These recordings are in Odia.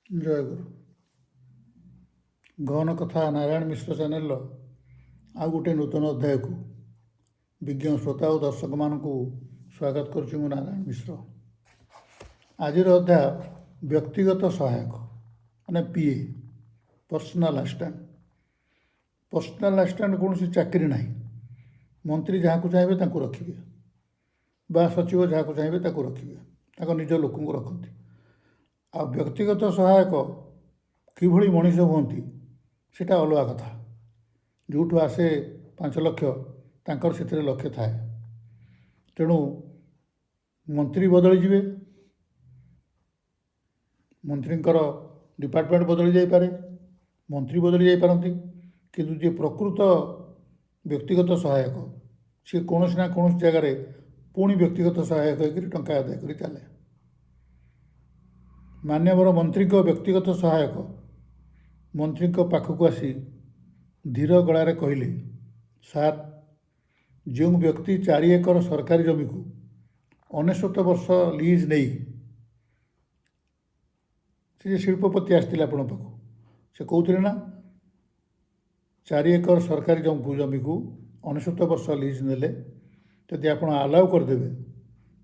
ଜୟଗୁରୁ। ଗହନ କଥା ନାରାୟଣ ମିଶ୍ର ଚ୍ୟାନେଲର ଆଉ ଗୋଟିଏ ନୂତନ ଅଧ୍ୟାୟକୁ ବିଜ୍ଞ ଶ୍ରୋତା ଓ ଦର୍ଶକମାନଙ୍କୁ ସ୍ୱାଗତ କରୁଛି ମୁଁ ନାରାୟଣ ମିଶ୍ର। ଆଜିର ଅଧ୍ୟାୟ ବ୍ୟକ୍ତିଗତ ସହାୟକ ମାନେ ପିଏ, ପର୍ସନାଲ ଆସିଷ୍ଟାଣ୍ଟ। ପର୍ସନାଲ ଆସିଷ୍ଟାଣ୍ଟ କୌଣସି ଚାକିରି ନାହିଁ। ମନ୍ତ୍ରୀ ଯାହାକୁ ଚାହିଁବେ ତାଙ୍କୁ ରଖିବେ ବା ସଚିବ ଯାହାକୁ ଚାହିଁବେ ତାକୁ ରଖିବେ, ତାଙ୍କ ନିଜ ଲୋକଙ୍କୁ ରଖନ୍ତି। ଆଉ ବ୍ୟକ୍ତିଗତ ସହାୟକ କିଭଳି ମଣିଷ ହୁଅନ୍ତି ସେଇଟା ଅଲଗା କଥା। ଯେଉଁଠୁ ଆସେ 5 ଲକ୍ଷ ତାଙ୍କର ସେଥିରେ ଲକ୍ଷ୍ୟ ଥାଏ। ତେଣୁ ମନ୍ତ୍ରୀ ବଦଳିଯିବେ, ମନ୍ତ୍ରୀଙ୍କର ଡିପାର୍ଟମେଣ୍ଟ ବଦଳି ଯାଇପାରେ, ମନ୍ତ୍ରୀ ବଦଳି ଯାଇପାରନ୍ତି, କିନ୍ତୁ ଯିଏ ପ୍ରକୃତ ବ୍ୟକ୍ତିଗତ ସହାୟକ ସିଏ କୌଣସି ନା କୌଣସି ଜାଗାରେ ପୁଣି ବ୍ୟକ୍ତିଗତ ସହାୟକ ହୋଇକରି ଟଙ୍କା ଆଦାୟ କରି ଚାଲେ। ମାନ୍ୟବର ମନ୍ତ୍ରୀଙ୍କ ବ୍ୟକ୍ତିଗତ ସହାୟକ ମନ୍ତ୍ରୀଙ୍କ ପାଖକୁ ଆସି ଧୀର ଗଳାରେ କହିଲେ, ସାର୍, ଯେଉଁ ବ୍ୟକ୍ତି 4 ଏକର ସରକାରୀ ଜମିକୁ 99 ବର୍ଷ ଲିଜ୍ ନେଇ ସେ ଯେ ଶିଳ୍ପପତି ଆସିଥିଲେ ଆପଣଙ୍କ ପାଖକୁ, ସେ କହୁଥିଲେ ନା 4 ଏକର ସରକାରୀ ଜମିକୁ 99 ବର୍ଷ ଲିଜ୍ ନେଲେ ଯଦି ଆପଣ ଆଲାଉ କରିଦେବେ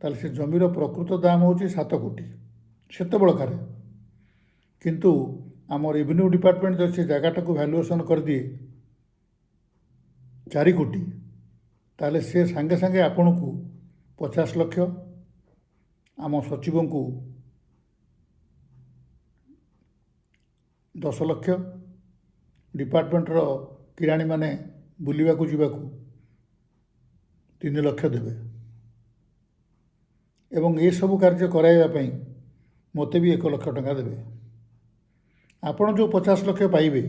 ତାହେଲେ ସେ ଜମିର ପ୍ରକୃତ ଦାମ ହେଉଛି 7 କୋଟି ସେତେବେଳକାରେ। କିନ୍ତୁ ଆମ ରେଭିନ୍ୟୁ ଡିପାର୍ଟମେଣ୍ଟ ଯଦି ସେ ଜାଗାଟାକୁ ଭ୍ୟାଲୁଏସନ୍ କରିଦିଏ 4 କୋଟି, ତାହେଲେ ସେ ସାଙ୍ଗେ ସାଙ୍ଗେ ଆପଣଙ୍କୁ 50 ଲକ୍ଷ, ଆମ ସଚିବଙ୍କୁ 10 ଲକ୍ଷ, ଡିପାର୍ଟମେଣ୍ଟର କିରାଣୀମାନେ ବୁଲିବାକୁ ଯିବାକୁ 3 ଲକ୍ଷ ଦେବେ ଏବଂ ଏସବୁ କାର୍ଯ୍ୟ କରାଇବା ପାଇଁ ମୋତେ ବି 1 ଲକ୍ଷ ଟଙ୍କା ଦେବେ। ଆପଣ ଯେଉଁ 50 ଲକ୍ଷ ପାଇବେ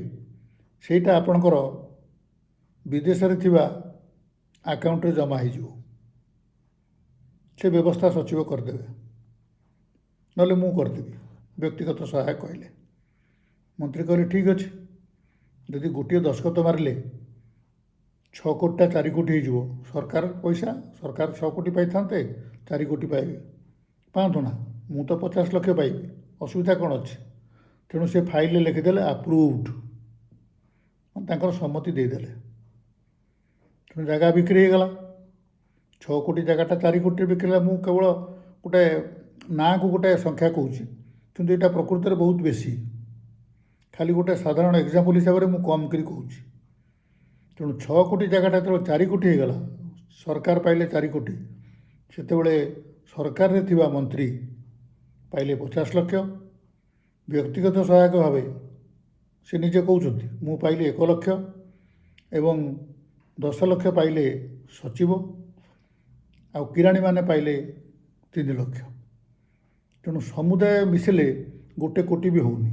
ସେଇଟା ଆପଣଙ୍କର ବିଦେଶରେ ଥିବା ଆକାଉଣ୍ଟରେ ଜମା ହୋଇଯିବ। ସେ ବ୍ୟବସ୍ଥା ସଚିବ କରିଦେବେ, ନହେଲେ ମୁଁ କରିଦେବି, ବ୍ୟକ୍ତିଗତ ସହାୟକ କହିଲେ। ମନ୍ତ୍ରୀ କହିଲେ ଠିକ୍ ଅଛି, ଯଦି ଗୋଟିଏ ଦସ୍ତଖତ ମାରିଲେ 6 କୋଟିଟା 4 କୋଟି ହେଇଯିବ, ସରକାର ପଇସା, ସରକାର 6 କୋଟି ପାଇଥାନ୍ତେ 4 କୋଟି ପାଇବେ, ପାଆନ୍ତୁ ନା, ମୁଁ ତ 50 ଲକ୍ଷ ପାଇବି, ଅସୁବିଧା କ'ଣ ଅଛି? ତେଣୁ ସେ ଫାଇଲରେ ଲେଖିଦେଲେ ଆପ୍ରୁଭ୍ଡ, ତାଙ୍କର ସମ୍ମତି ଦେଇଦେଲେ। ତେଣୁ ଜାଗା ବିକ୍ରି ହେଇଗଲା। 6 କୋଟି ଜାଗାଟା 4 କୋଟିରେ ବିକ୍ରିଲା। ମୁଁ କେବଳ ଗୋଟେ ନାଁକୁ ଗୋଟେ ସଂଖ୍ୟା କହୁଛି, କିନ୍ତୁ ଏଇଟା ପ୍ରକୃତରେ ବହୁତ ବେଶୀ। ଖାଲି ଗୋଟେ ସାଧାରଣ ଏକ୍ଜାମ୍ପଲ୍ ହିସାବରେ ମୁଁ କମ୍ କରି କହୁଛି। ତେଣୁ 6 କୋଟି ଜାଗାଟା ଯେତେବେଳେ 4 କୋଟି ହେଇଗଲା, ସରକାର ପାଇଲେ 4 କୋଟି, ସେତେବେଳେ ସରକାରରେ ଥିବା ମନ୍ତ୍ରୀ ପାଇଲେ 50 ଲକ୍ଷ। ବ୍ୟକ୍ତିଗତ ସହାୟକ ଭାବେ ସେ ନିଜେ କହୁଛନ୍ତି ମୁଁ ପାଇଲି 1 ଲକ୍ଷ ଏବଂ 10 ଲକ୍ଷ ପାଇଲେ ସଚିବ, ଆଉ କିରାଣୀମାନେ ପାଇଲେ 3 ଲକ୍ଷ। ତେଣୁ ସମୁଦାୟ ମିଶିଲେ 1 କୋଟି ବି ହେଉନି,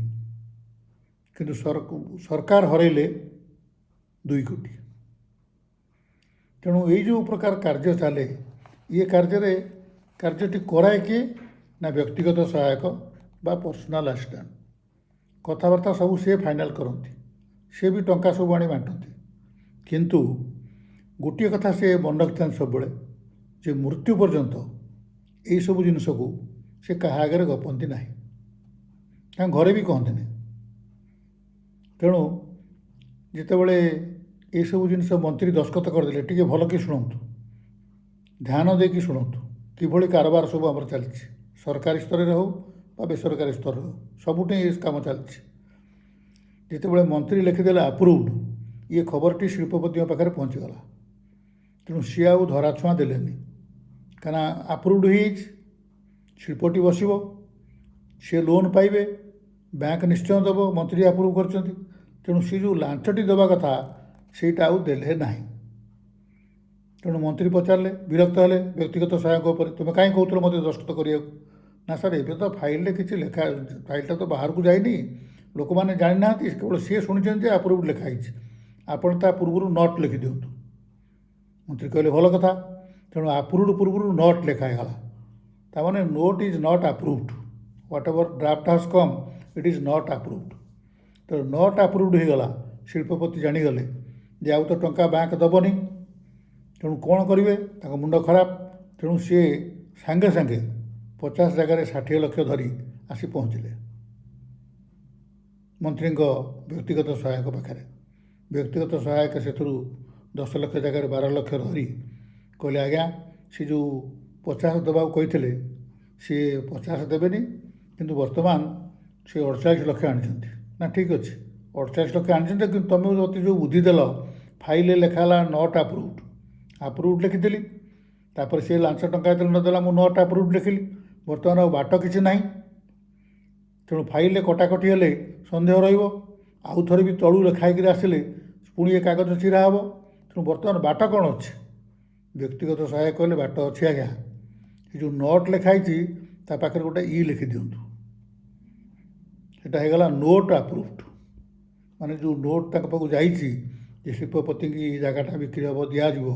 କିନ୍ତୁ ସରକାର ହରାଇଲେ 2 କୋଟି। ତେଣୁ ଏଇ ଯେଉଁ ପ୍ରକାର କାର୍ଯ୍ୟ ଚାଲେ, ଇଏ କାର୍ଯ୍ୟଟି କରାଏ କିଏ ନା ବ୍ୟକ୍ତିଗତ ସହାୟକ ବା ପର୍ସନାଲ ଆସିଷ୍ଟାଣ୍ଟ। କଥାବାର୍ତ୍ତା ସବୁ ସେ ଫାଇନାଲ୍ କରନ୍ତି, ସେ ବି ଟଙ୍କା ସବୁ ଆଣି ବାଣ୍ଟନ୍ତି। କିନ୍ତୁ ଗୋଟିଏ କଥା ସେ ମନେ ରଖିଥାନ୍ତି ସବୁବେଳେ, ଯେ ମୃତ୍ୟୁ ପର୍ଯ୍ୟନ୍ତ ଏଇସବୁ ଜିନିଷକୁ ସେ କାହା ଆଗରେ ଗପନ୍ତି ନାହିଁ, ତାଙ୍କ ଘରେ ବି କହନ୍ତିନି। ତେଣୁ ଯେତେବେଳେ ଏସବୁ ଜିନିଷ ମନ୍ତ୍ରୀ ଦସ୍ତଖତ କରିଦେଲେ, ଟିକେ ଭଲ କି ଶୁଣନ୍ତୁ, ଧ୍ୟାନ ଦେଇକି ଶୁଣନ୍ତୁ, କିଭଳି କାରବାର ସବୁ ଆମର ଚାଲିଛି, ସରକାରୀ ସ୍ତରରେ ହେଉ ବା ବେସରକାରୀ ସ୍ତରରେ ହେଉ, ସବୁଠି ଏ କାମ ଚାଲିଛି। ଯେତେବେଳେ ମନ୍ତ୍ରୀ ଲେଖିଦେଲେ ଆପ୍ରୁଭ୍ଡ, ଇଏ ଖବରଟି ଶିଳ୍ପପତିଙ୍କ ପାଖରେ ପହଞ୍ଚିଗଲା। ତେଣୁ ସିଏ ଆଉ ଧରାଛୁଆଁ ଦେଲେନି, କାହିଁକିନା ଆପ୍ରୁଭ୍ଡ ହେଇଯାଇଛି, ଶିଳ୍ପଟି ବସିବ, ସିଏ ଲୋନ୍ ପାଇବେ, ବ୍ୟାଙ୍କ ନିଶ୍ଚୟ ଦେବ, ମନ୍ତ୍ରୀ ଆପ୍ରୁଭ୍ କରିଛନ୍ତି। ତେଣୁ ସେ ଯେଉଁ ଲାଞ୍ଚଟି ଦେବା କଥା ସେଇଟା ଆଉ ଦେଲେ ନାହିଁ। ତେଣୁ ମନ୍ତ୍ରୀ ପଚାରିଲେ, ବିରକ୍ତ ହେଲେ ବ୍ୟକ୍ତିଗତ ସହାୟକ ଉପରେ, ତୁମେ କାହିଁ କହୁଥିଲ ମୋତେ ଦସ୍ତଖତ କରିବାକୁ? ନା ସାର୍, ଏବେ ତ ଫାଇଲରେ କିଛି ଲେଖା, ଫାଇଲଟା ତ ବାହାରକୁ ଯାଇନି, ଲୋକମାନେ ଜାଣିନାହାନ୍ତି, କେବଳ ସିଏ ଶୁଣିଛନ୍ତି ଯେ ଆପ୍ରୁଭ୍ଡ ଲେଖା ହେଇଛି, ଆପଣ ତା ପୂର୍ବରୁ ନଟ୍ ଲେଖିଦିଅନ୍ତୁ। ମନ୍ତ୍ରୀ କହିଲେ ଭଲ କଥା। ତେଣୁ ଆପ୍ରୁଭ୍ଡ ପୂର୍ବରୁ ନଟ୍ ଲେଖା ହେଇଗଲା, ତାମାନେ note is not approved, whatever draft has come it is not approved. ତେଣୁ ନଟ୍ ଆପ୍ରୁଭ୍ଡ ହେଇଗଲା, ଶିଳ୍ପପତି ଜାଣିଗଲେ ଯେ ଆଉ ତ ଟଙ୍କା ବ୍ୟାଙ୍କ ଦେବନି। ତେଣୁ କ'ଣ କରିବେ, ତାଙ୍କ ମୁଣ୍ଡ ଖରାପ। ତେଣୁ ସିଏ ସାଙ୍ଗେ ସାଙ୍ଗେ 50 ଜାଗାରେ 60 ଲକ୍ଷ ଧରି ଆସି ପହଞ୍ଚିଲେ। ମନ୍ତ୍ରୀଙ୍କ ବ୍ୟକ୍ତିଗତ ସହାୟକ ପାଖରେ। ବ୍ୟକ୍ତିଗତ ସହାୟକ ସେଥିରୁ 10 ଲକ୍ଷ ଜାଗାରେ 12 ଲକ୍ଷ ଧରି କହିଲେ ଆଜ୍ଞା ସେ ଯେଉଁ 50 ଦେବାକୁ କହିଥିଲେ ସିଏ 50 ଦେବେନି, କିନ୍ତୁ ବର୍ତ୍ତମାନ ସେ 48 ଲକ୍ଷ ଆଣିଛନ୍ତି। ନା ଠିକ୍ ଅଛି, 48 ଲକ୍ଷ ଆଣିଛନ୍ତି, କିନ୍ତୁ ତୁମେ ମୋତେ ଯେଉଁ ବୁଦ୍ଧି ଦେଲ ଫାଇଲରେ ଲେଖା ହେଲା ନଟ୍ ଆପ୍ରୁଭ୍ଡ ଲେଖିଥିଲି। ତାପରେ ସେ ଲାଞ୍ଚ ଟଙ୍କା ଯେତେବେଳେ ନଦେଲା ମୁଁ ନଟ୍ ଆପ୍ରୁଭ୍ଡ ଲେଖିଲି। ବର୍ତ୍ତମାନ ଆଉ ବାଟ କିଛି ନାହିଁ, ତେଣୁ ଫାଇଲରେ କଟାକଟି ହେଲେ ସନ୍ଦେହ ରହିବ। ଆଉ ଥରେ ବି ତଳୁ ଲେଖା ହେଇକିରି ଆସିଲେ ପୁଣି ଏ କାଗଜ ଚିରା ହେବ। ତେଣୁ ବର୍ତ୍ତମାନ ବାଟ କ'ଣ ଅଛି? ବ୍ୟକ୍ତିଗତ ସହାୟକ କହିଲେ ବାଟ ଅଛି ଆଜ୍ଞା, ଏ ଯେଉଁ ନଟ୍ ଲେଖା ହେଇଛି ତା ପାଖରେ ଗୋଟେ ଇ ଲେଖିଦିଅନ୍ତୁ। ସେଟା ହେଇଗଲା ନୋଟ୍ ଆପ୍ରୁଭ୍ଡ, ମାନେ ଯେଉଁ ନୋଟ୍ ତାଙ୍କ ପାଖକୁ ଯାଇଛି ଯେ ଶିଳ୍ପପତିକି ଜାଗାଟା ବିକ୍ରି ହେବ ଦିଆଯିବ,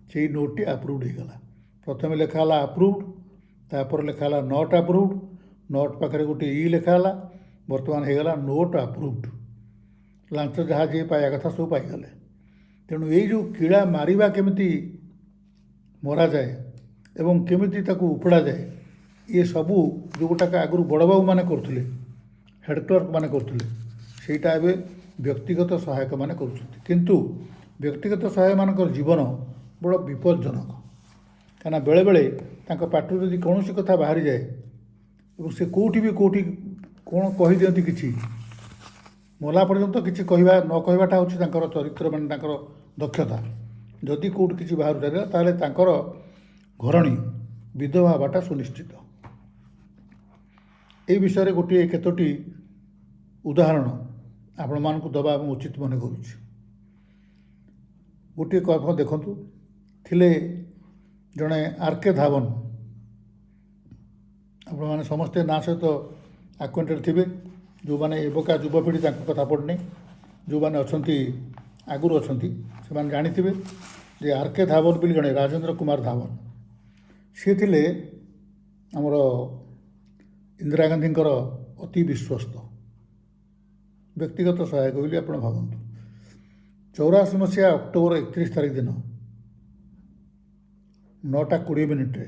ସେଇ ନୋଟ୍ଟି ଆପ୍ରୁଭ୍ଡ ହେଇଗଲା। ପ୍ରଥମେ ଲେଖା ହେଲା ଆପ୍ରୁଭ୍ଡ, ତାପରେ ଲେଖା ହେଲା ନଟ୍ ଆପ୍ରୁଭ୍ଡ, ନଟ୍ ପାଖରେ ଗୋଟେ ଇ ଲେଖା ହେଲା, ବର୍ତ୍ତମାନ ହେଇଗଲା ନୋଟ୍ ଆପ୍ରୁଭ୍ଡ। ଲାଞ୍ଚ ଯାହା ଯିଏ ପାଇବା କଥା ସବୁ ପାଇଗଲେ। ତେଣୁ ଏଇ ଯେଉଁ କିଳା ମାରିବା କେମିତି ମରାଯାଏ ଏବଂ କେମିତି ତାକୁ ଉପଡ଼ାଯାଏ, ଏ ସବୁ ଯେଉଁଗୁଟାକ ଆଗରୁ ବଡ଼ବାବୁମାନେ କରୁଥିଲେ, ହେଡ଼୍ କ୍ଲର୍କମାନେ କରୁଥିଲେ, ସେଇଟା ଏବେ ବ୍ୟକ୍ତିଗତ ସହାୟକମାନେ କରୁଛନ୍ତି। କିନ୍ତୁ ବ୍ୟକ୍ତିଗତ ସହାୟକମାନଙ୍କର ଜୀବନ ବଡ଼ ବିପଜ୍ଜନକ। କାହିଁକିନା ବେଳେବେଳେ ତାଙ୍କ ପାଟିରୁ ଯଦି କୌଣସି କଥା ବାହାରିଯାଏ ଏବଂ ସେ କେଉଁଠି କ'ଣ କହିଦିଅନ୍ତି କିଛି, ମଲା ପର୍ଯ୍ୟନ୍ତ କିଛି କହିବା ନ କହିବାଟା ହେଉଛି ତାଙ୍କର ଚରିତ୍ର, ମାନେ ତାଙ୍କର ଦକ୍ଷତା। ଯଦି କେଉଁଠି କିଛି ବାହାରୁ ଚାଲିଲା ତାହେଲେ ତାଙ୍କର ଘରଣୀ ବିଧବା ହେବାଟା ସୁନିଶ୍ଚିତ। এই ବିଷୟରେ ଗୋଟିଏ କେତୋଟି ଉଦାହରଣ ଆପଣମାନଙ୍କୁ ଦେବା ମୁଁ ଉଚିତ ମନେ କରୁଛି। ଗୋଟିଏ କଥା ଦେଖନ୍ତୁ, ଥିଲେ ଜଣେ ଆର୍.କେ. ଧାୱନ। ଆପଣମାନେ ସମସ୍ତେ ନାଁ ସହିତ ଆକ୍ୱେଣ୍ଟେଡ଼ ଥିବେ। ଯେଉଁମାନେ ଏବେକା ଯୁବପିଢ଼ି ତାଙ୍କ କଥା ପଡ଼ିନି, ଯେଉଁମାନେ ଅଛନ୍ତି ଆଗରୁ ଅଛନ୍ତି ସେମାନେ ଜାଣିଥିବେ ଯେ ଆର୍.କେ. ଧାୱନ ବୋଲି ଜଣେ ରାଜେନ୍ଦ୍ର କୁମାର ଧାୱନ, ସିଏ ଥିଲେ ଆମର ଇନ୍ଦିରା ଗାନ୍ଧୀଙ୍କର ଅତି ବିଶ୍ୱସ୍ତ ବ୍ୟକ୍ତିଗତ ସହାୟକ ବୋଲି ଆପଣ ଭାବନ୍ତୁ। 84 ମସିହା ଅକ୍ଟୋବର 31 ତାରିଖ ଦିନ 9:20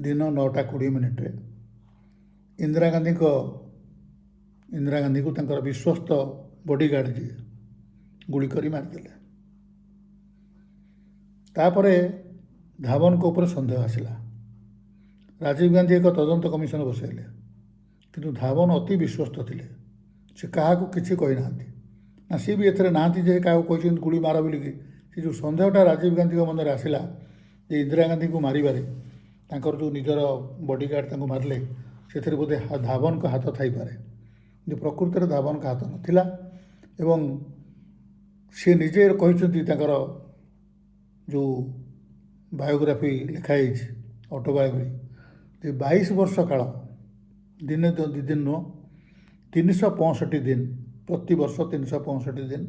ଦିନ 9:20 ଇନ୍ଦିରା ଗାନ୍ଧୀଙ୍କୁ ତାଙ୍କର ବିଶ୍ୱସ୍ତ ବଡ଼ିଗାର୍ଡ଼ ଯିଏ ଗୁଳି କରି ମାରିଦେଲେ। ତାପରେ ଧାୱନଙ୍କ ଉପରେ ସନ୍ଦେହ ଆସିଲା। ରାଜୀବ ଗାନ୍ଧୀ ଏକ ତଦନ୍ତ କମିଶନ ବସାଇଲେ, କିନ୍ତୁ ଧାୱନ ଅତି ବିଶ୍ୱସ୍ତ ଥିଲେ। ସେ କାହାକୁ କିଛି କହିନାହାନ୍ତି, ନା ସିଏ ବି ଏଥିରେ ନାହାନ୍ତି ଯେ କାହାକୁ କହିଛନ୍ତି ଗୁଳି ମାର ବୋଲିକି। ସେ ଯେଉଁ ସନ୍ଦେହଟା ରାଜୀବ ଗାନ୍ଧୀଙ୍କ ମନରେ ଆସିଲା ଯେ ଇନ୍ଦିରା ଗାନ୍ଧୀଙ୍କୁ ମାରିବାରେ ତାଙ୍କର ଯେଉଁ ନିଜର ବଡ଼ିଗାର୍ଡ଼ ତାଙ୍କୁ ମାରିଲେ, ସେଥିରେ ବୋଧେ ଧାୱନଙ୍କ ହାତ ଥାଇପାରେ, କିନ୍ତୁ ପ୍ରକୃତରେ ଧାୱନଙ୍କ ହାତ ନଥିଲା। ଏବଂ ସେ ନିଜେ କହିଛନ୍ତି ତାଙ୍କର ଯେଉଁ ବାୟୋଗ୍ରାଫି ଲେଖା ହେଇଛି, ଅଟୋବାୟୋଗ୍ରାଫି, ଯେ 22 ବର୍ଷ କାଳ, ଦିନେ 2 ଦିନ ନୁହଁ, 365 ଦିନ, ପ୍ରତିବର୍ଷ 365 ଦିନ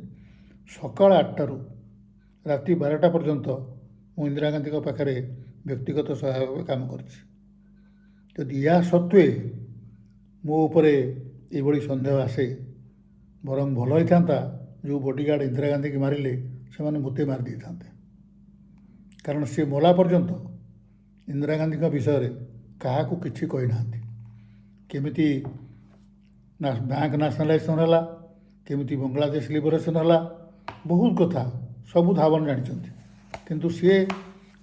ସକାଳ 8ଟାରୁ ରାତି 12ଟା ପର୍ଯ୍ୟନ୍ତ ମୁଁ ଇନ୍ଦିରା ଗାନ୍ଧୀଙ୍କ ପାଖରେ ବ୍ୟକ୍ତିଗତ ସହାୟକ ଭାବେ କାମ କରିଛି। ଯଦି ଏହା ସତ୍ତ୍ୱେ ମୋ ଉପରେ ଏଇଭଳି ସନ୍ଦେହ ଆସେ, ବରଂ ଭଲ ହେଇଥାନ୍ତା ଯେଉଁ ବଡ଼ିଗାର୍ଡ଼ ଇନ୍ଦିରା ଗାନ୍ଧୀକି ମାରିଲେ ସେମାନେ ମୋତେ ମାରିଦେଇଥାନ୍ତେ। କାରଣ ସେ ମଲା ପର୍ଯ୍ୟନ୍ତ ଇନ୍ଦିରା ଗାନ୍ଧୀଙ୍କ ବିଷୟରେ କାହାକୁ କିଛି କହିନାହାନ୍ତି। କେମିତି ବ୍ୟାଙ୍କ ନ୍ୟାସନାଲାଇଜେସନ୍ ହେଲା, କେମିତି ବାଂଲାଦେଶ ଲିବରେସନ୍ ହେଲା, ବହୁତ କଥା ସବୁ ଧାୱନ ଜାଣିଛନ୍ତି, କିନ୍ତୁ ସିଏ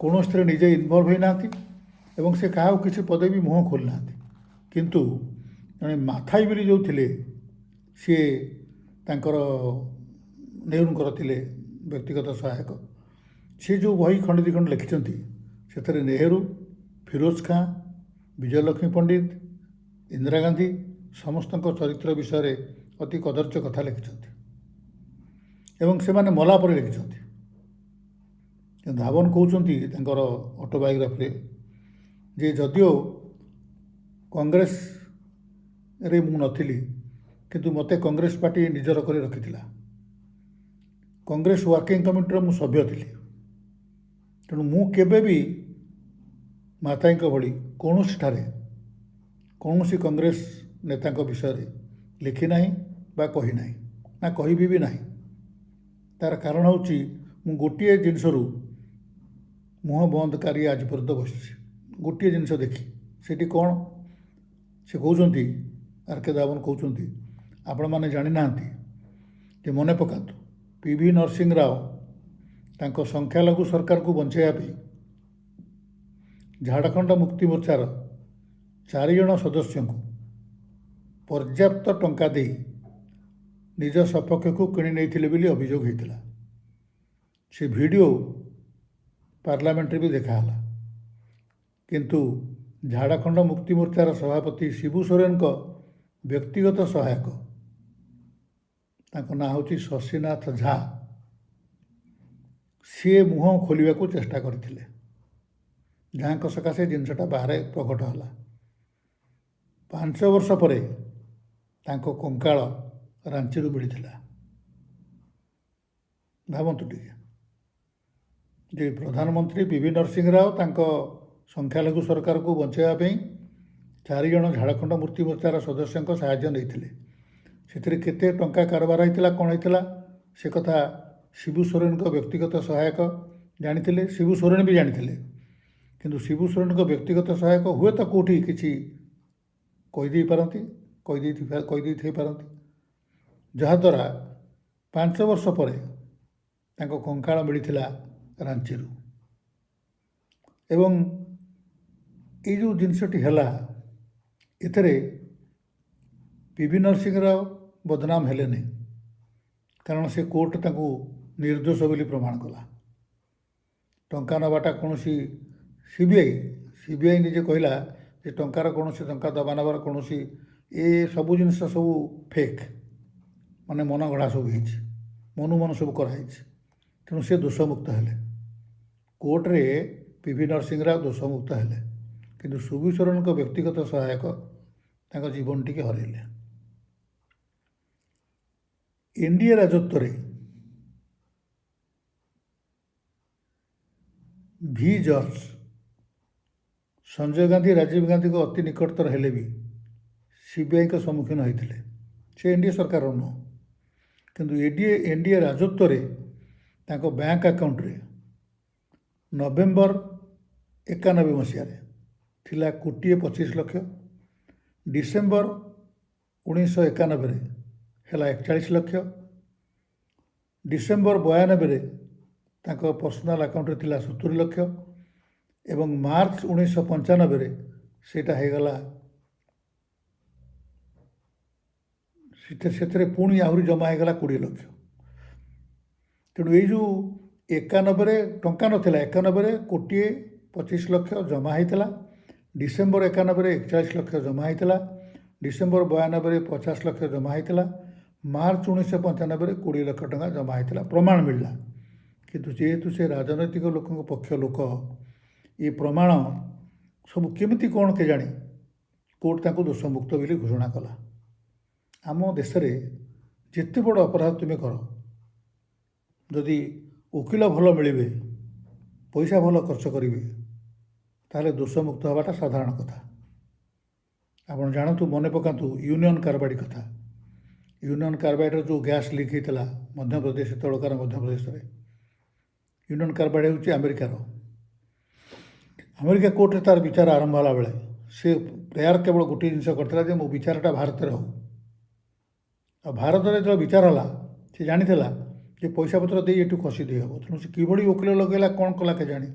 କୌଣସିଥିରେ ନିଜେ ଇନଭଲ୍ଭ ହୋଇନାହାନ୍ତି ଏବଂ ସେ କାହାକୁ କିଛି ପଦେ ବି ମୁହଁ ଖୋଲିନାହାନ୍ତି। କିନ୍ତୁ ଜଣେ ମାଥାଇ ବୋଲି ଯେଉଁ ଥିଲେ, ସିଏ ତାଙ୍କର ନେହେରୁଙ୍କର ଥିଲେ ବ୍ୟକ୍ତିଗତ ସହାୟକ। ସେ ଯେଉଁ ବହି ଖଣ୍ଡେ 2 ଖଣ୍ଡ ଲେଖିଛନ୍ତି, ସେଥିରେ ନେହେରୁ, ଫିରୋଜ ଖାଁ, ବିଜୟଲକ୍ଷ୍ମୀ ପଣ୍ଡିତ, ଇନ୍ଦିରା ଗାନ୍ଧୀ ସମସ୍ତଙ୍କ ଚରିତ୍ର ବିଷୟରେ ଅତି କଦର୍ଯ୍ୟ କଥା ଲେଖିଛନ୍ତି ଏବଂ ସେମାନେ ମଲା ପରେ ଲେଖିଛନ୍ତି। ଧାୱନ କହୁଛନ୍ତି ତାଙ୍କର ଅଟୋବାୟୋଗ୍ରାଫିରେ ଯେ ଯଦିଓ କଂଗ୍ରେସରେ ମୁଁ ନଥିଲି, କିନ୍ତୁ ମୋତେ କଂଗ୍ରେସ ପାର୍ଟି ନିଜର କରି ରଖିଥିଲା। କଂଗ୍ରେସ ୱାର୍କିଂ କମିଟିର ମୁଁ ସଭ୍ୟ ଥିଲି। ତେଣୁ ମୁଁ କେବେ ବି ମାତାଇଙ୍କ ଭଳି କୌଣସିଠାରେ କୌଣସି କଂଗ୍ରେସ ନେତାଙ୍କ ବିଷୟରେ ଲେଖି ନାହିଁ ବା କହିନାହିଁ, ନା କହିବି ବି ନାହିଁ। ତା'ର କାରଣ ହେଉଛି ମୁଁ ଗୋଟିଏ ଜିନିଷରୁ ମୁହଁ ବନ୍ଦକାରୀ ଆଜି ପର୍ଯ୍ୟନ୍ତ ବସିଛି। ଗୋଟିଏ ଜିନିଷ ଦେଖି, ସେଠି କ'ଣ ସେ କହୁଛନ୍ତି ଆର୍.କେ. ଦାଭନ କହୁଛନ୍ତି, ଆପଣମାନେ ଜାଣିନାହାନ୍ତି ଯେ ମନେ ପକାନ୍ତୁ, ପି.ଭି. ନରସିଂହ ରାଓ ତାଙ୍କ ସଂଖ୍ୟାଲଘୁ ସରକାରକୁ ବଞ୍ଚାଇବା ପାଇଁ ଝାଡ଼ଖଣ୍ଡ ମୁକ୍ତି ମୋର୍ଚ୍ଚାର 4 ଜଣ ସଦସ୍ୟଙ୍କୁ ପର୍ଯ୍ୟାପ୍ତ ଟଙ୍କା ଦେଇ ନିଜ ସପକ୍ଷକୁ କିଣି ନେଇଥିଲେ ବୋଲି ଅଭିଯୋଗ ହୋଇଥିଲା। ସେ ଭିଡ଼ିଓ ପାର୍ଲାମେଣ୍ଟରେ ବି ଦେଖାହେଲା। କିନ୍ତୁ ଝାଡ଼ଖଣ୍ଡ ମୁକ୍ତି ମୋର୍ଚ୍ଚାର ସଭାପତି ଶିବୁ ସୋରେନଙ୍କ ବ୍ୟକ୍ତିଗତ ସହାୟକ, ତାଙ୍କ ନାଁ ହେଉଛି ଶଶୀନାଥ ଝା, ସିଏ ମୁହଁ ଖୋଲିବାକୁ ଚେଷ୍ଟା କରିଥିଲେ, ଯାହାଙ୍କ ସକାଶେ ଜିନିଷଟା ବାହାରେ ପ୍ରକଟ ହେଲା। 5 ବର୍ଷ ପରେ ତାଙ୍କ କଙ୍କାଳ ରାଞ୍ଚିରୁ ମିଳିଥିଲା। ଭାବନ୍ତୁ ଟିକେ ଯେ ପ୍ରଧାନମନ୍ତ୍ରୀ ପି.ଭି. ନରସିଂହ ରାଓ ତାଙ୍କ ସଂଖ୍ୟାଲଘୁ ସରକାରକୁ ବଞ୍ଚାଇବା ପାଇଁ 4 ଜଣ ଝାଡ଼ଖଣ୍ଡ ମୁକ୍ତି ମୋର୍ଚ୍ଚାର ସଦସ୍ୟଙ୍କ ସାହାଯ୍ୟ ନେଇଥିଲେ। ସେଥିରେ କେତେ ଟଙ୍କା କାରବାର ହେଇଥିଲା, କ'ଣ ହେଇଥିଲା, ସେ କଥା ଶିବୁ ସୋରେନଙ୍କ ବ୍ୟକ୍ତିଗତ ସହାୟକ ଜାଣିଥିଲେ, ଶିବୁ ସୋରେନ ବି ଜାଣିଥିଲେ। କିନ୍ତୁ ଶିବୁ ସୋରେନଙ୍କ ବ୍ୟକ୍ତିଗତ ସହାୟକ ହୁଏତ କେଉଁଠି କିଛି କହିଦେଇଥାଇପାରନ୍ତି, ଯାହାଦ୍ୱାରା 5 ବର୍ଷ ପରେ ତାଙ୍କ କଙ୍କାଳ ମିଳିଥିଲା ରାଞ୍ଚିରୁ। ଏବଂ ଏଇ ଯେଉଁ ଜିନିଷଟି ହେଲା, ଏଥିରେ ପି.ଭି. ନରସିଂହ ରାଓ ବଦନାମ ହେଲେନି, କାରଣ ସେ କୋର୍ଟ ତାଙ୍କୁ ନିର୍ଦ୍ଦୋଷ ବୋଲି ପ୍ରମାଣ କଲା। ଟଙ୍କା ନେବାଟା କୌଣସି ସିବିଆଇ ନିଜେ କହିଲା ଯେ ଟଙ୍କା ଦେବା ନେବାର କୌଣସି ସବୁ ଜିନିଷ ସବୁ ଫେକ୍, ମାନେ ମନ ଗଢ଼ା ସବୁ ହେଇଛି, ମନ ସବୁ କରାହେଇଛି। ତେଣୁ ସେ ଦୋଷମୁକ୍ତ ହେଲେ। କୋର୍ଟରେ ପି.ଭି. ନରସିଂହ ରାଓ ଦୋଷମୁକ୍ତ ହେଲେ, କିନ୍ତୁ ଶିବୁ ସୋରେନଙ୍କ ବ୍ୟକ୍ତିଗତ ସହାୟକ ତାଙ୍କ ଜୀବନଟିକେ ହରାଇଲେ। ଏନ୍ଡିଏ ରାଜତ୍ୱରେ ଭି. ଜର୍ଜ ସଞ୍ଜୟ ଗାନ୍ଧୀ ରାଜୀବ ଗାନ୍ଧୀଙ୍କ ଅତି ନିକଟତର ହେଲେ ବି ସିବିଆଇଙ୍କ ସମ୍ମୁଖୀନ ହୋଇଥିଲେ। ସେ ଏନ୍ଡିଏ ସରକାର ନୁହଁ, କିନ୍ତୁ ଏନ୍ଡିଏ ରାଜତ୍ୱରେ ତାଙ୍କ ବ୍ୟାଙ୍କ ଆକାଉଣ୍ଟରେ ନଭେମ୍ବର 91 ମସିହାରେ ଥିଲା 1,25,00,000, ଡିସେମ୍ବର 1991ରେ ହେଲା 41 ଲକ୍ଷ, ଡିସେମ୍ବର 92ରେ ତାଙ୍କ ପର୍ସନାଲ ଆକାଉଣ୍ଟରେ ଥିଲା 70 ଲକ୍ଷ ଏବଂ ମାର୍ଚ୍ଚ 1995ରେ ସେଇଟା ହେଇଗଲା, ସେଥିରେ ପୁଣି ଆହୁରି ଜମା ହେଇଗଲା 20 ଲକ୍ଷ। ତେଣୁ ଏଇ ଯେଉଁ 91ରେ ଟଙ୍କା ନଥିଲା, 91ରେ 1,25,00,000 ଜମା ହେଇଥିଲା, ଡିସେମ୍ବର 91ରେ 41 ଲକ୍ଷ ଜମା ହେଇଥିଲା, ଡିସେମ୍ବର 92ରେ 50 ଲକ୍ଷ ଜମା ହେଇଥିଲା, ମାର୍ଚ୍ଚ 1995ରେ 20 ଲକ୍ଷ ଟଙ୍କା ଜମା ହେଇଥିଲା, ପ୍ରମାଣ ମିଳିଲା। କିନ୍ତୁ ଯେହେତୁ ସେ ରାଜନୈତିକ ଲୋକଙ୍କ ପକ୍ଷ ଲୋକ, ଏ ପ୍ରମାଣ ସବୁ କେମିତି କ'ଣ କେଜାଣି କୋର୍ଟ ତାଙ୍କୁ ଦୋଷମୁକ୍ତ ବୋଲି ଘୋଷଣା କଲା। ଆମ ଦେଶରେ ଯେତେ ବଡ଼ ଅପରାଧ ତୁମେ କର, ଯଦି ଓକିଲ ଭଲ ମିଳିବେ, ପଇସା ଭଲ ଖର୍ଚ୍ଚ କରିବେ, ତାହେଲେ ଦୋଷମୁକ୍ତ ହେବାଟା ସାଧାରଣ କଥା। ଆପଣ ଜାଣନ୍ତୁ, ମନେ ପକାନ୍ତୁ ୟୁନିୟନ କାରବାଡ଼ି କଥା। ୟୁନିୟନ କାର୍ବାଇଡ଼ର ଯେଉଁ ଗ୍ୟାସ୍ ଲିକ୍ ହେଇଥିଲା ମଧ୍ୟପ୍ରଦେଶ, ସେତେବେଳକାର ମଧ୍ୟପ୍ରଦେଶରେ। ୟୁନିୟନ କାର୍ବାଇଡ଼ ହେଉଛି ଆମେରିକାର। ଆମେରିକା କୋର୍ଟରେ ତା'ର ବିଚାର ଆରମ୍ଭ ହେଲା ବେଳେ ସେ ପ୍ରେୟାର କେବଳ ଗୋଟିଏ ଜିନିଷ କରିଥିଲା ଯେ ମୋ ବିଚାରଟା ଭାରତରେ ହେଉ। ଆଉ ଭାରତରେ ଯେତେବେଳେ ବିଚାର ହେଲା, ସେ ଜାଣିଥିଲା ଯେ ପଇସା ପତ୍ର ଦେଇ ଏଠୁ ଖସି ଦେଇ ହେବ। ତେଣୁ ସେ କିଭଳି ଓକିଲ ଲଗାଇଲା, କ'ଣ କଲା କେଜାଣି।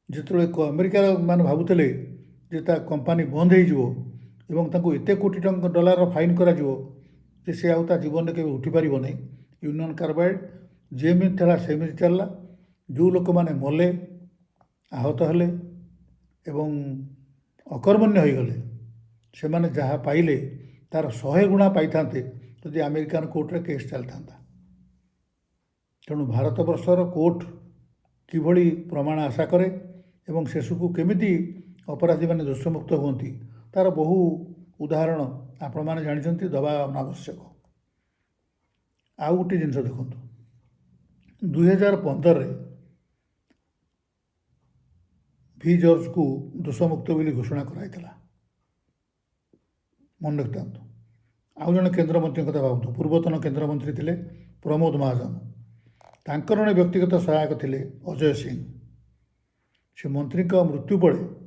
ଯେତେବେଳେ ଆମେରିକାର ମାନେ ଭାବୁଥିଲେ ଯେ ତା କମ୍ପାନୀ ବନ୍ଦ ହେଇଯିବ ଏବଂ ତାଙ୍କୁ ଏତେ କୋଟି ଡଲାରର ଫାଇନ୍ କରାଯିବ ଯେ ସେ ଆଉ ତା ଜୀବନରେ କେବେ ଉଠିପାରିବ ନାହିଁ, ୟୁନିୟନ କାର୍ବାଇଡ଼ ଯେମିତି ଥିଲା ସେମିତି ଚାଲିଲା। ଯେଉଁ ଲୋକମାନେ ମଲେ, ଆହତ ହେଲେ ଏବଂ ଅକର୍ମଣ୍ୟ ହୋଇଗଲେ, ସେମାନେ ଯାହା ପାଇଲେ ତା'ର 100 ଗୁଣା ପାଇଥାନ୍ତେ ଯଦି ଆମେରିକାନ କୋର୍ଟରେ କେସ୍ ଚାଲିଥାନ୍ତା। ତେଣୁ ଭାରତବର୍ଷର କୋର୍ଟ କିଭଳି ପ୍ରମାଣ ଆଶା କରେ ଏବଂ ଶେଷକୁ କେମିତି ଅପରାଧୀମାନେ ଦୋଷମୁକ୍ତ ହୁଅନ୍ତି, ତା'ର ବହୁ ଉଦାହରଣ ଆପଣମାନେ ଜାଣିଛନ୍ତି, ଦେବା ଅନାବଶ୍ୟକ। ଆଉ ଗୋଟିଏ ଜିନିଷ ଦେଖନ୍ତୁ, 2015ରେ ଭି. ଜର୍ଜକୁ ଦୋଷମୁକ୍ତ ବୋଲି ଘୋଷଣା କରାଯାଇଥିଲା। ମନେ ରଖିଥାନ୍ତୁ। ଆଉ ଜଣେ କେନ୍ଦ୍ରମନ୍ତ୍ରୀଙ୍କ କଥା ଭାବନ୍ତୁ, ପୂର୍ବତନ କେନ୍ଦ୍ରମନ୍ତ୍ରୀ ଥିଲେ ପ୍ରମୋଦ ମହାଜନ। ତାଙ୍କର ଜଣେ ବ୍ୟକ୍ତିଗତ ସହାୟକ ଥିଲେ ଅଜୟ ସିଂ। ସେ ମନ୍ତ୍ରୀଙ୍କ ମୃତ୍ୟୁ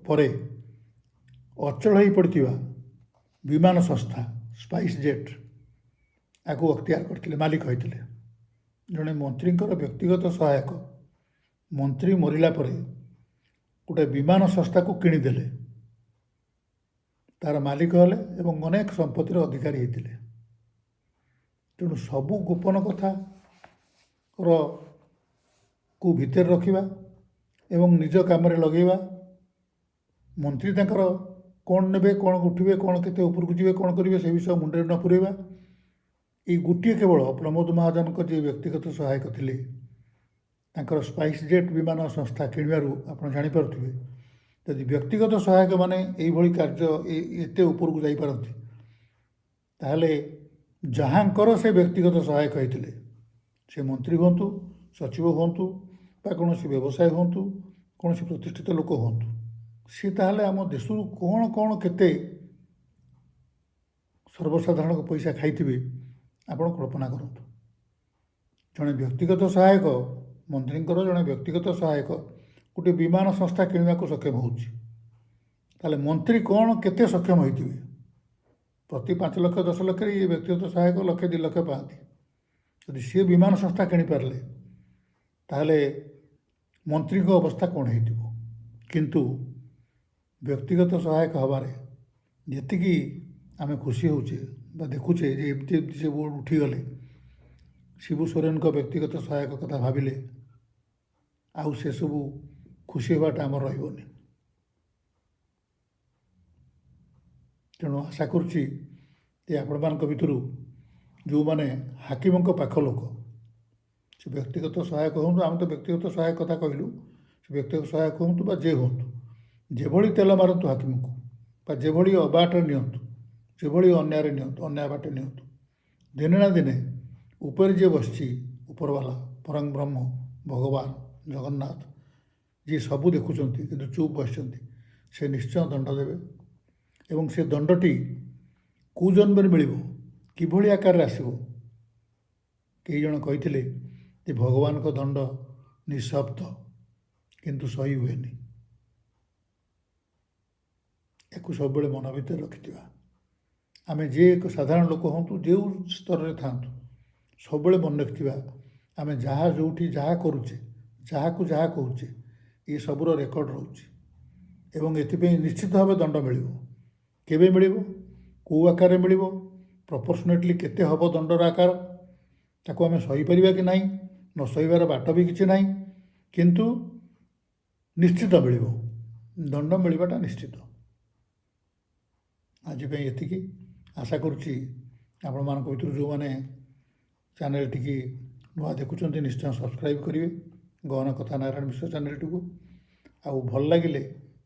ପରେ ଅଚଳ ହୋଇପଡ଼ିଥିବା विमान संस्था स्पाइस जेट आपको अख्तियार करते मालिक होते जड़े मंत्री व्यक्तिगत सहायक मंत्री मरला गोटे विमान संस्था को किणीदे तार मालिक हेले एवं अनेक संपत्तिर अधिकारी होते तेणु सबू गोपन कथा को भितर रखा एवं निज काम लगेगा मंत्री तांकर कौन ने कौन उठे कौन के उपरकू जी कौन करेंगे से विषय मुंडे न पुरेवा ये गोटे केवल प्रमोद महाजन को जी व्यक्तिगत सहायक थे तांकर स्पाइस जेट विमान संस्था किणवारू आप जापे यदि व्यक्तिगत सहायक माने यही कार्य एते उपरकू जापारती ताहले जहाँकर से व्यक्तिगत सहायक होते से मंत्री हूँ सचिव हूँ कौन व्यवसाय हूँ कौन प्रतिष्ठित लोक हूँ सी ताहले आम देश कौन कौन केते सर्वसाधारण पैसा खाई आपण कल्पना करूँ जड़े व्यक्तिगत सहायक मंत्री जड़े व्यक्तिगत सहायक गोटे विमान संस्था किणवा को सक्षम होले मंत्री कौन केते सक्षम होते प्रति 5 लाख 10 लाख ये व्यक्तिगत सहायक 1 लाख 2 लाख पाती यदि सी विमान संस्था किणिपारे ताहले मंत्री को अवस्था कौन हो किंतु व्यक्तिगत सहायक हबारे जी आम खुशी होचे देखुचे एमती से उठीगले शिबू सोरेन को व्यक्तिगत सहायक कथा भाविले आउ से सबू खुशी होवाटा आमर रही तेणु आशा करुच्ची आपण मान भितर जो मैंने हाकिम पाख लोक से व्यक्तिगत सहायक हूँ आम तो व्यक्तिगत सहायक कथा कहलु से व्यक्तिगत सहायक हूँ जे हूँ जेभली तेल मारतु हाकिम को जेभली अबाट नियंतु जेभली अन्याय नियंतु अन्याय बाट नियंतु दिने ना दिने ऊपर जे बसची उपरवाला परम ब्रह्म भगवान जगन्नाथ जी सबू देखुंट कि चुप बस से निश्चय दंड देवे एवं से दंडटी कौ जन्म मिल किभली आकार आसो कई जन कही भगवान को दंड निःशब्द किंतु सही हुए एक सब मन भर रखि आम जे एक साधारण लोक हूँ जो स्तर में था सब मन रखि आम जहाँ जो जहाँ करुचे जहाँ को जहाँ कहचे ये सबूर रेकर्ड रोचे एवं ये निश्चित भाव दंड मिल केबे मिल कौ आकार मिल प्रपोर्शनेटली केते हम दंडर आकार ताको आम सहीपर कि नहीं न सहीबार बाट भी किसी ना किंतु निश्चित मिल दंड मिलवाटा निश्चित आज ये आशा करुच्ची आपण मान भर जो मैंने चैनल टी नुआ देखुं निश्चय सब्सक्राइब करेंगे गहन कथा नारायण मिश्र चैनल टी को आउ भल लगे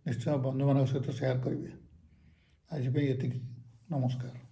निश्चय बंधु मान सहित शेयर करेंगे आज ये नमस्कार।